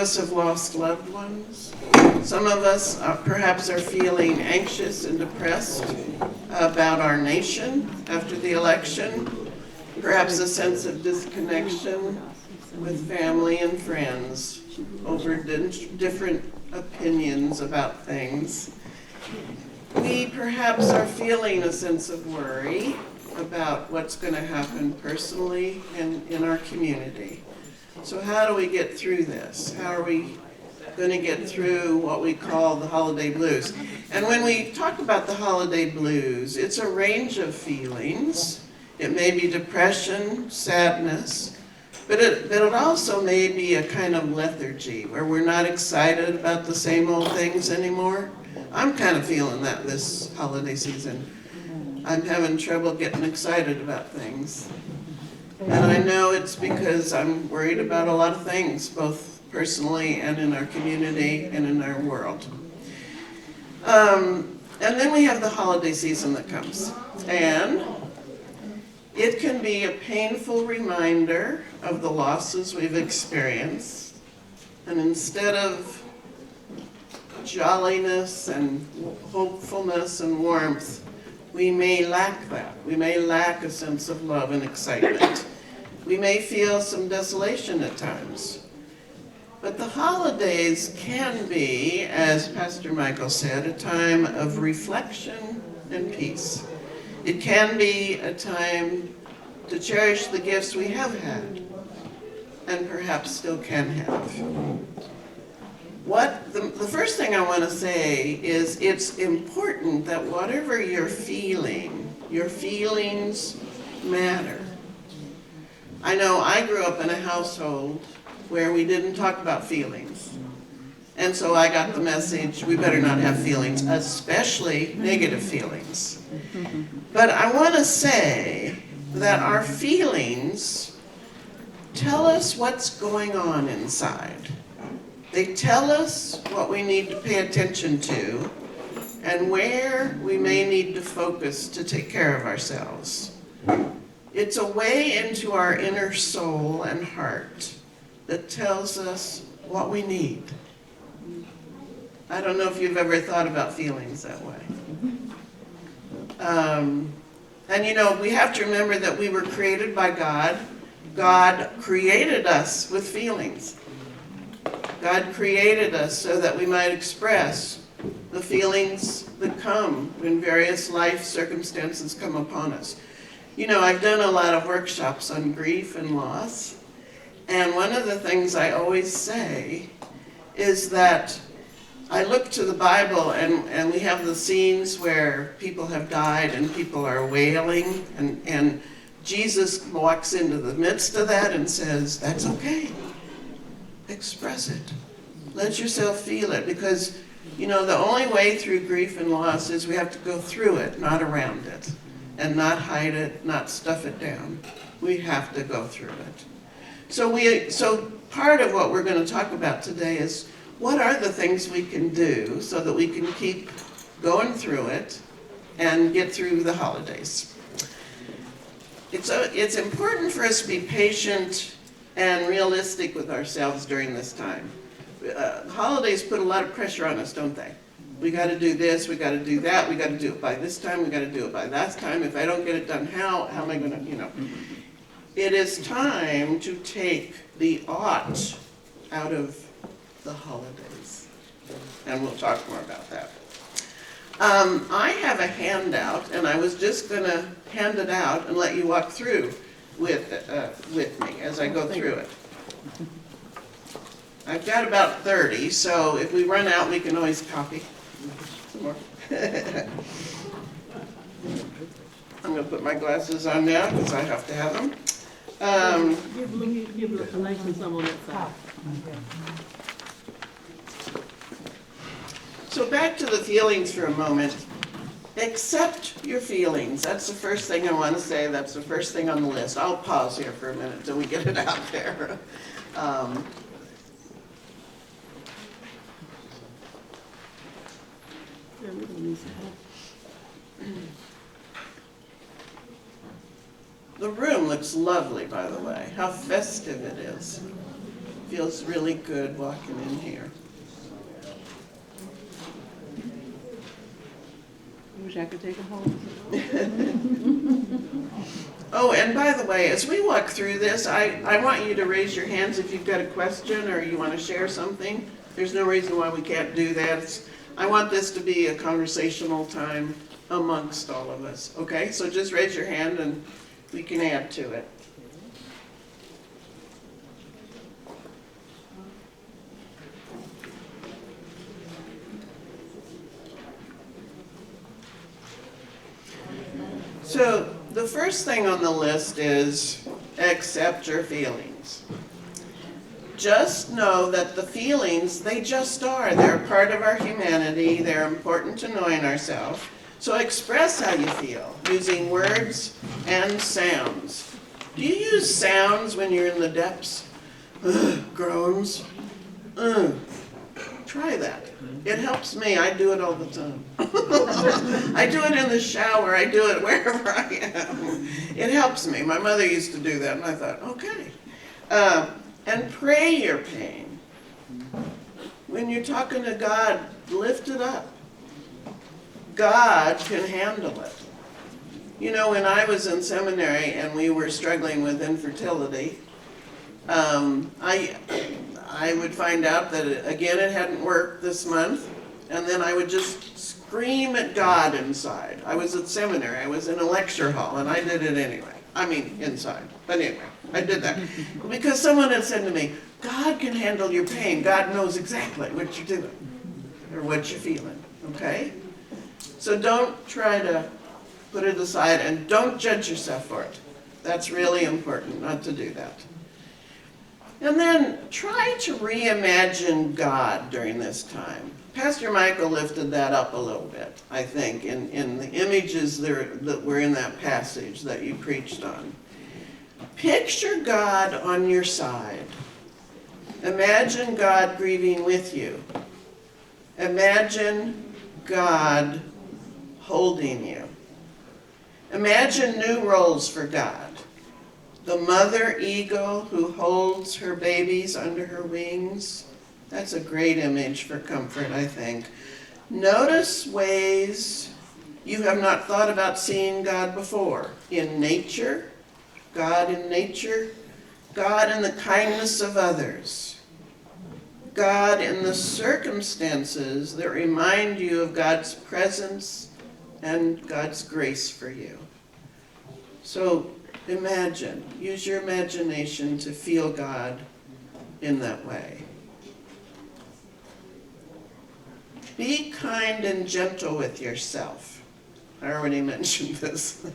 us have lost loved ones. Some of us perhaps are feeling anxious and depressed about our nation after the election. Perhaps a sense of disconnection with family and friends over different opinions about things. We perhaps are feeling a sense of worry about what's going to happen personally and in our community. So how do we get through this? How are we going to get through what we call the holiday blues? And when we talk about the holiday blues, it's a range of feelings. It may be depression, sadness, but it also may be a kind of lethargy where we're not excited about the same old things anymore. I'm kind of feeling that this holiday season. I'm having trouble getting excited about things. And I know it's because I'm worried about a lot of things, both personally and in our community and in our world. And then we have the holiday season that comes. And it can be a painful reminder of the losses we've experienced. And instead of jolliness and hopefulness and warmth, we may lack that. We may lack a sense of love and excitement. We may feel some desolation at times. But the holidays can be, as Pastor Michael said, a time of reflection and peace. It can be a time to cherish the gifts we have had and perhaps still can have. The first thing I want to say is it's important that whatever you're feeling, your feelings matter. I know I grew up in a household where we didn't talk about feelings. And so I got the message, we better not have feelings, especially negative feelings. But I want to say that our feelings tell us what's going on inside. They tell us what we need to pay attention to and where we may need to focus to take care of ourselves. It's a way into our inner soul and heart that tells us what we need. I don't know if you've ever thought about feelings that way. And you know, we have to remember that we were created by God. God created us with feelings. God created us so that we might express the feelings that come when various life circumstances come upon us. You know, I've done a lot of workshops on grief and loss, and one of the things I always say is that I look to the Bible and we have the scenes where people have died and people are wailing, and Jesus walks into the midst of that and says, that's okay. Express it. Let yourself feel it, because you know the only way through grief and loss is we have to go through it, not around it, and not hide it, not stuff it down. We have to go through it. So part of what we're going to talk about today is what are the things we can do so that we can keep going through it and get through the holidays. It's important for us to be patient and realistic with ourselves during this time. Holidays put a lot of pressure on us, don't they? We got to do this, we got to do that, we got to do it by this time, we got to do it by that time. If I don't get it done, how am I going to, you know? It is time to take the ought out of the holidays. And we'll talk more about that. I have a handout, and I was just going to hand it out and let you walk through with me as I go through it. I've got about 30, so if we run out, we can always copy some more. I'm going to put my glasses on now because I have to have them. Give the nice and some on that side. So back to the feelings for a moment. Accept your feelings. That's the first thing I want to say. That's the first thing on the list. I'll pause here for a minute until we get it out there. The room looks lovely, by the way. How festive it is. Feels really good walking in here. I wish I could take it home. Oh, and by the way, as we walk through this, I want you to raise your hands if you've got a question or you want to share something. There's no reason why we can't do that. I want this to be a conversational time amongst all of us, okay? So just raise your hand and we can add to it. So the first thing on the list is accept your feelings. Just know that the feelings, they just are. They're part of our humanity. They're important to knowing ourselves. So express how you feel using words and sounds. Do you use sounds when you're in the depths? Groans. Try that. It helps me. I do it all the time. I do it in the shower. I do it wherever I am. It helps me. My mother used to do that, and I thought, okay. And pray your pain. When you're talking to God, lift it up. God can handle it. You know, when I was in seminary and we were struggling with infertility, I would find out that, it hadn't worked this month, and then I would just scream at God inside. I was at seminary, I was in a lecture hall, and I did it anyway. I mean, inside. But anyway, I did that. Because someone had said to me, God can handle your pain. God knows exactly what you're doing, or what you're feeling, okay? So don't try to put it aside, and don't judge yourself for it. That's really important, not to do that. And then try to reimagine God during this time. Pastor Michael lifted that up a little bit, I think, in the images that were in that passage that you preached on. Picture God on your side. Imagine God grieving with you. Imagine God holding you. Imagine new roles for God. The mother eagle who holds her babies under her wings. That's a great image for comfort, I think. Notice ways you have not thought about seeing God before. In nature, God in nature, God in the kindness of others, God in the circumstances that remind you of God's presence and God's grace for you. So imagine, use your imagination to feel God in that way. Be kind and gentle with yourself. I already mentioned this.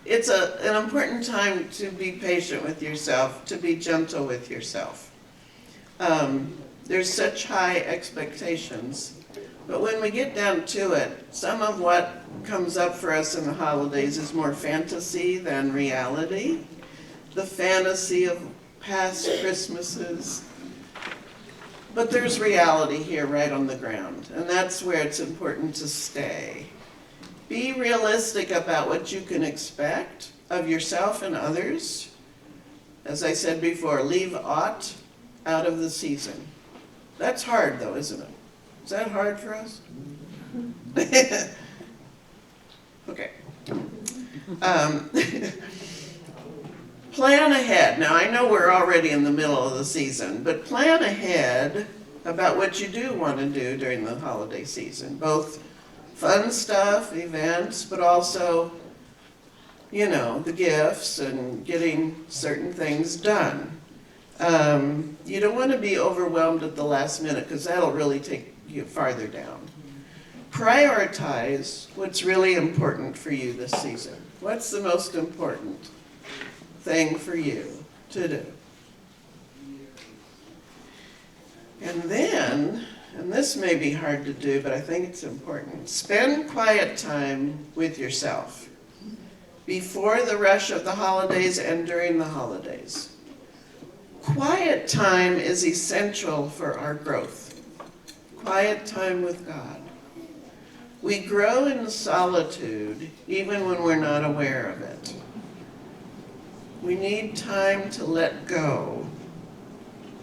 It's an important time to be patient with yourself, to be gentle with yourself. There's such high expectations, but when we get down to it, some of what comes up for us in the holidays is more fantasy than reality. The fantasy of past Christmases. But there's reality here right on the ground, and that's where it's important to stay. Be realistic about what you can expect of yourself and others. As I said before, leave ought out of the season. That's hard though, isn't it? Is that hard for us? Okay. Plan ahead. Now I know we're already in the middle of the season, but plan ahead about what you do want to do during the holiday season. Both fun stuff, events, but also, you know, the gifts and getting certain things done. You don't want to be overwhelmed at the last minute because that'll really take you farther down. Prioritize what's really important for you this season. What's the most important thing for you to do? And then, and this may be hard to do, but I think it's important, spend quiet time with yourself before the rush of the holidays and during the holidays. Quiet time is essential for our growth. Quiet time with God. We grow in solitude even when we're not aware of it. We need time to let go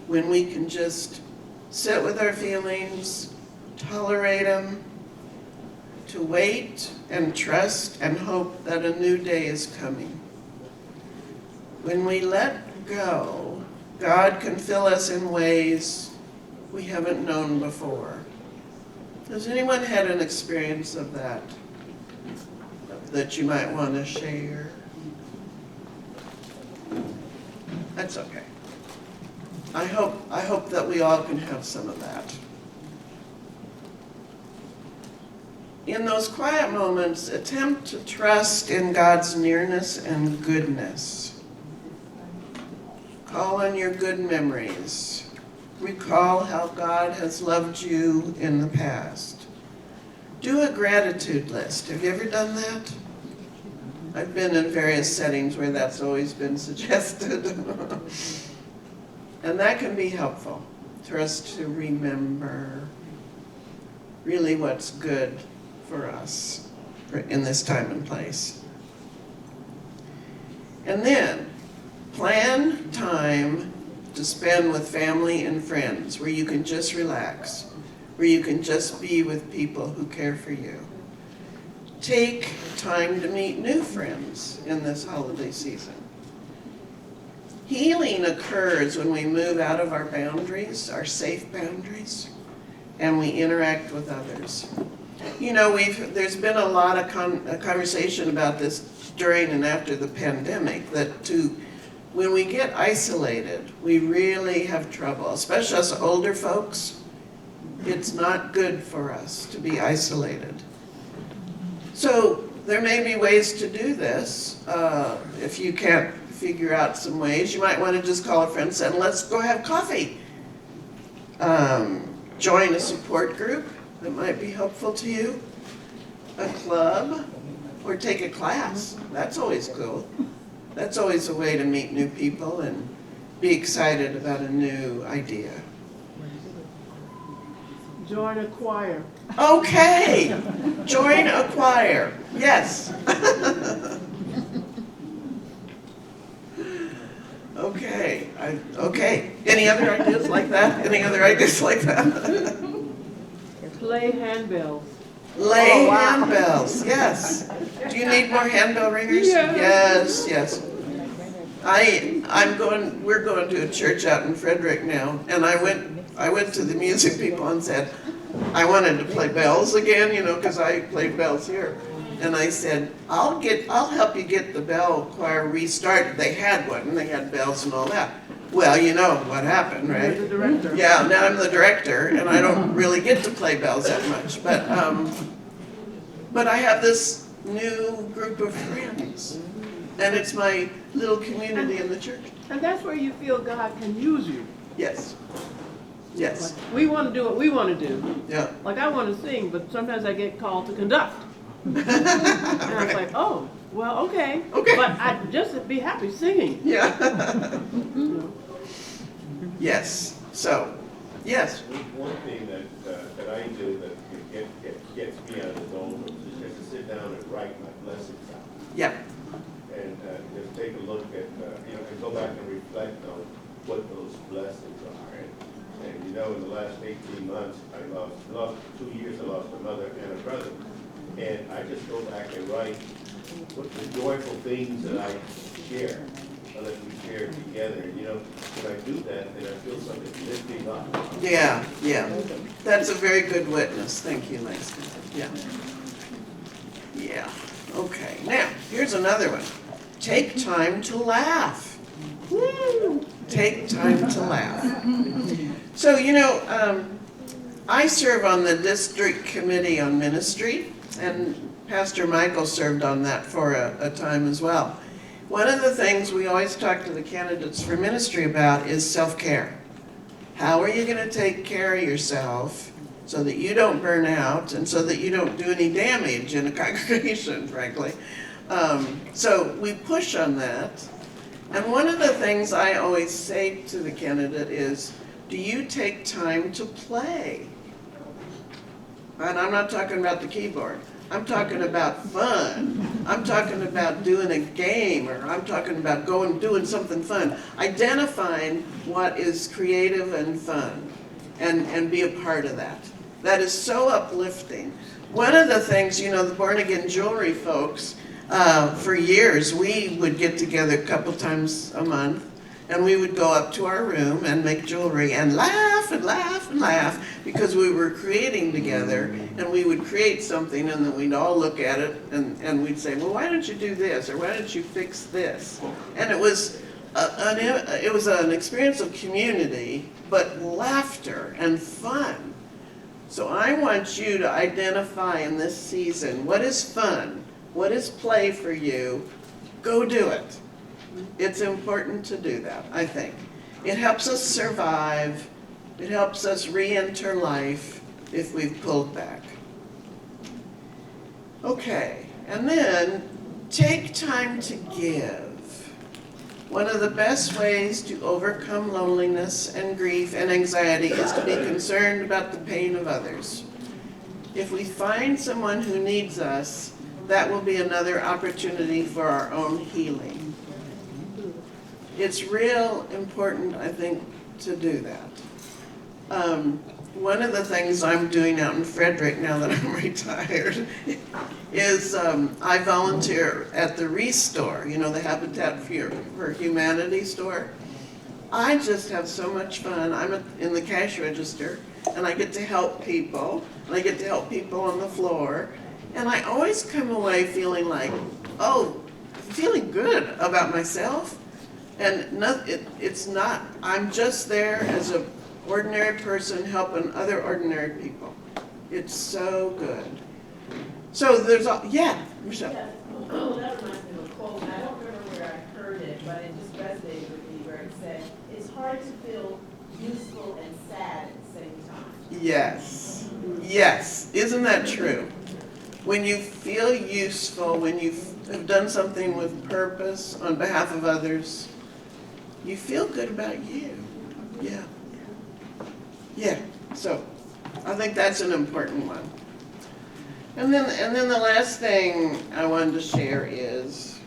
when we can just sit with our feelings, tolerate them, to wait and trust and hope that a new day is coming. When we let go, God can fill us in ways we haven't known before. Has anyone had an experience of that you might want to share? That's okay. I hope that we all can have some of that. In those quiet moments, attempt to trust in God's nearness and goodness. Call on your good memories. Recall how God has loved you in the past. Do a gratitude list. Have you ever done that? I've been in various settings where that's always been suggested. And that can be helpful for us to remember really what's good for us in this time and place. And then plan time to spend with family and friends where you can just relax, where you can just be with people who care for you. Take time to meet new friends in this holiday season. Healing occurs when we move out of our boundaries, our safe boundaries, and we interact with others. You know, there's been a lot of conversation about this during and after the pandemic, that when we get isolated, we really have trouble, especially us older folks. It's not good for us to be isolated. So there may be ways to do this. If you can't figure out some ways, you might want to just call a friend and say, let's go have coffee. Join a support group that might be helpful to you, a club, or take a class. That's always cool. That's always a way to meet new people and be excited about a new idea. Join a choir. Okay, join a choir, yes. Okay, any other ideas like that? Any other ideas like that? Play handbells. Lay handbells, yes. Do you need more handbell ringers? Yes. Yes. We're going to a church out in Frederick now, and I went to the music people and said, I wanted to play bells again, because I played bells here. And I said, I'll help you get the bell choir restarted. They had one, and they had bells and all that. Well, you know what happened, right? You're the director. Yeah, now I'm the director, and I don't really get to play bells that much. But I have this new group of friends, and it's my little community in the church. And that's where you feel God can use you. Yes. We want to do what we want to do. Yeah. Like I want to sing, but sometimes I get called to conduct. And I was like, oh, well, okay. Okay. But I'd just be happy singing. Yeah. Yes. So, yes. One thing that I do that gets me out of the zone is just to sit down and write my blessings out. Yeah. And just take a look at, and go back and reflect on what those blessings are. And in the last 18 months, I lost 2 years, I lost a mother and a brother. And I just go back and write what the joyful things that I share, or that we share together. And when I do that, then I feel something lifting up. Yeah. That's a very good witness. Thank you, Lacey. Yeah. Okay. Now, here's another one. Take time to laugh. Woo! Take time to laugh. So, I serve on the district committee on ministry, and Pastor Michael served on that for a time as well. One of the things we always talk to the candidates for ministry about is self-care. How are you going to take care of yourself so that you don't burn out and so that you don't do any damage in a congregation, frankly? So we push on that. And one of the things I always say to the candidate is, do you take time to play? And I'm not talking about the keyboard. I'm talking about fun. I'm talking about doing a game, or I'm talking about doing something fun. Identifying what is creative and fun, and be a part of that. That is so uplifting. One of the things, the Born Again Jewelry folks, for years, we would get together a couple times a month, and we would go up to our room and make jewelry and laugh and laugh and laugh because we were creating together, and we would create something and then we'd all look at it and we'd say, well, why don't you do this, or why don't you fix this? And it was an experience of community, but laughter and fun. So I want you to identify in this season, what is fun? What is play for you? Go do it. It's important to do that, I think. It helps us survive. It helps us re-enter life if we've pulled back. Okay, and then take time to give. One of the best ways to overcome loneliness and grief and anxiety is to be concerned about the pain of others. If we find someone who needs us, that will be another opportunity for our own healing. It's real important, I think, to do that. One of the things I'm doing out in Frederick now that I'm retired is I volunteer at the Restore, the Habitat for Humanity store. I just have so much fun. I'm in the cash register, and I get to help people, and I get to help people on the floor, and I always come away feeling like, feeling good about myself. And it's not, I'm just there as an ordinary person helping other ordinary people. It's so good. So there's, Michelle. Yeah. Oh, that reminds me of a quote. I don't remember where I heard it, but it just resonated with me where it said, it's hard to feel useful and sad at the same time. Yes. Yes. Isn't that true? When you feel useful, when you have done something with purpose on behalf of others, you feel good about you. Yeah. Yeah. So I think that's an important one. And then the last thing I wanted to share is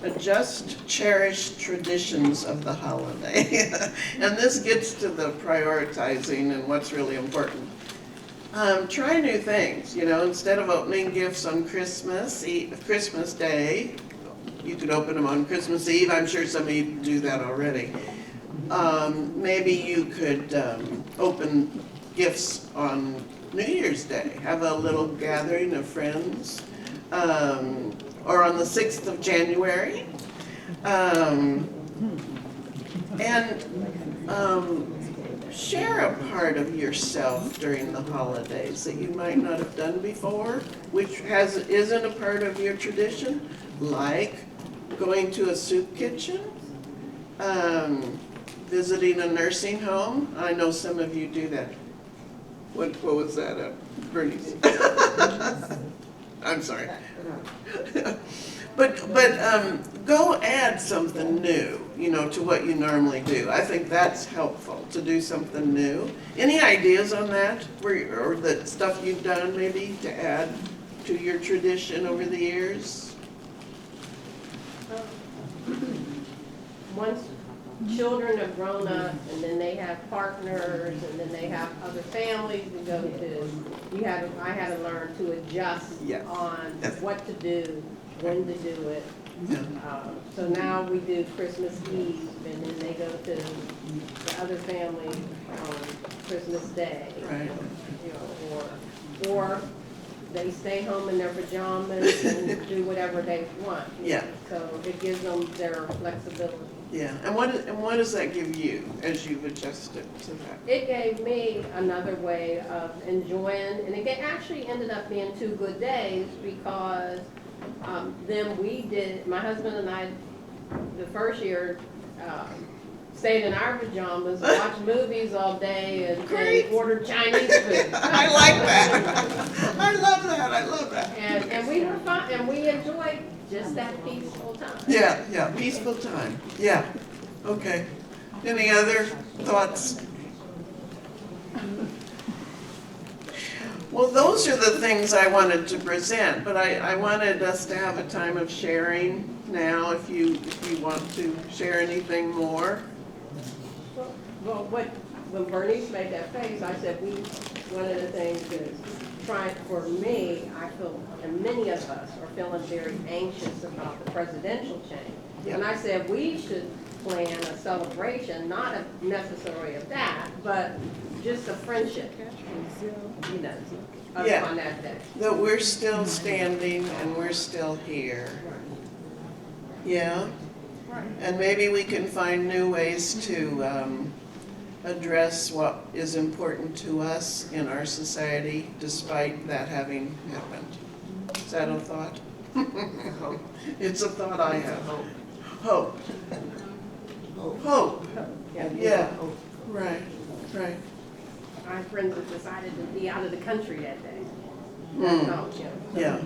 adjust cherished traditions of the holiday. And this gets to the prioritizing and what's really important. Try new things, instead of opening gifts on Christmas Day, you could open them on Christmas Eve. I'm sure some of you do that already. Maybe you could open gifts on New Year's Day. Have a little gathering of friends. Or on the 6th of January. Share a part of yourself during the holidays that you might not have done before, which isn't a part of your tradition, like going to a soup kitchen, visiting a nursing home. I know some of you do that. What was that, Bernice? I'm sorry. But go add something new, to what you normally do. I think that's helpful, to do something new. Any ideas on that, or the stuff you've done maybe to add to your tradition over the years? Once children have grown up and then they have partners and then they have other families to go to, I had to learn to adjust on what to do, when to do it. Yeah. So now we do Christmas Eve and then they go to the other family on Christmas Day. Right. Or they stay home in their pajamas and do whatever they want. Yeah. So it gives them their flexibility. Yeah, and what does that give you as you've adjusted to that? It gave me another way of enjoying, and it actually ended up being 2 good days because then we did, my husband and I, the first year, stayed in our pajamas, watched movies all day, and ordered Chinese food. I like that. I love that. And we were fun, and we enjoyed just that peaceful time. Yeah, peaceful time. Yeah, okay. Any other thoughts? Well, those are the things I wanted to present, but I wanted us to have a time of sharing now, if you want to share anything more. Well, when Bernice made that face, I said, one of the things is trying, for me, I feel, and many of us are feeling very anxious about the presidential change. Yeah. And I said, we should plan a celebration, not necessarily of that, but just a friendship, you know, Yeah. on that day. That we're still standing and we're still here. Yeah? And maybe we can find new ways to address what is important to us in our society despite that having happened. Is that a thought? It's a thought I have. Hope. Hope. Yeah. Right. Our friends have decided to be out of the country that day. Mm. No, so Yeah.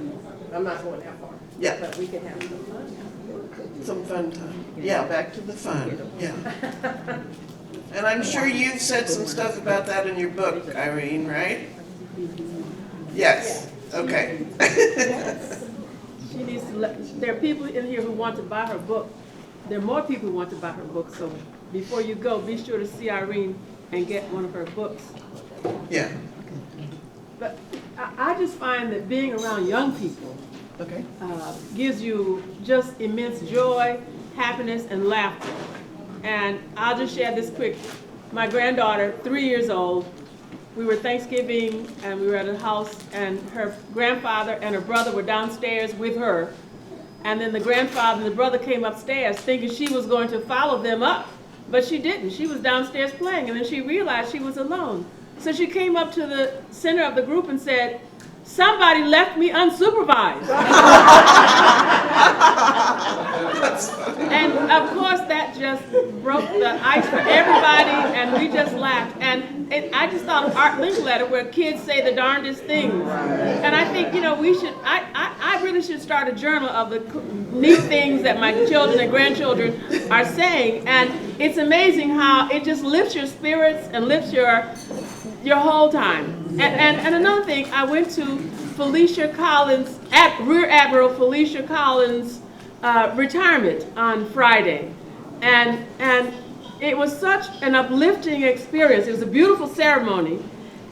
I'm not going that far. Yeah. But we can have some fun. Some fun time. Yeah, back to the fun. Yeah. And I'm sure you've said some stuff about that in your book, Irene, right? Yes. Okay. She needs to there are people in here who want to buy her book. There are more people who want to buy her book, so before you go, be sure to see Irene and get one of her books. Yeah. But I just find that being around young people gives you just immense joy, happiness, and laughter. And I'll just share this quick. My granddaughter, 3 years old, we were Thanksgiving and we were at a house and her grandfather and her brother were downstairs with her. And then the grandfather and the brother came upstairs thinking she was going to follow them up, but she didn't. She was downstairs playing and then she realized she was alone. So she came up to the center of the group and said, "Somebody left me unsupervised." And of course that just broke the ice for everybody and we just laughed. And I just thought of Art Linkletter where kids say the darndest things. And I think, you know, we should, I really should start a journal of the neat things that my children and grandchildren are saying. And it's amazing how it just lifts your spirits and lifts your whole time. And another thing, I went to Felicia Collins, Rear Admiral Felicia Collins' retirement on Friday. And it was such an uplifting experience. It was a beautiful ceremony.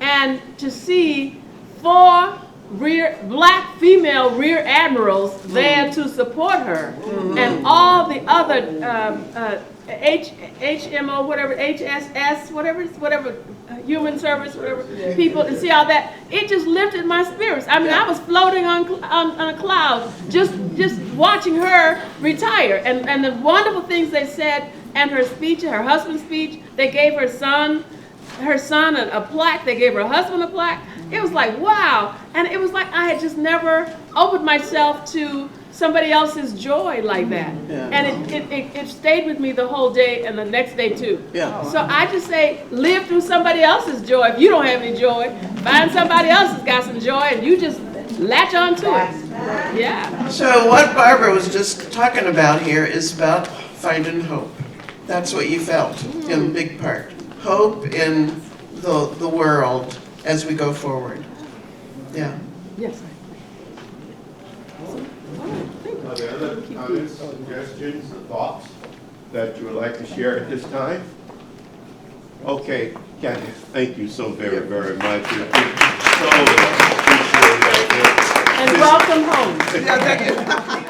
And to see 4 black female rear admirals there to support her, and all the other HMO, whatever, HSS, whatever, human service, whatever, people, and see all that, it just lifted my spirits. I mean, I was floating on a cloud, just watching her retire, and the wonderful things they said, and her speech, her husband's speech, they gave her son a plaque, they gave her husband a plaque. It was like, wow, and it was like I had just never opened myself to somebody else's joy like that. Yeah. And it stayed with me the whole day and the next day too. Yeah. So I just say, live through somebody else's joy. If you don't have any joy, find somebody else who's got some joy and you just latch on to it. Yeah. So what Barbara was just talking about here is about finding hope. That's what you felt in big part. Hope in the world as we go forward. Yeah. Yes. Are there other comments, suggestions, thoughts that you would like to share at this time? Okay, Kathy, thank you so very, very much. So appreciate that. And welcome home. Yeah, thank you.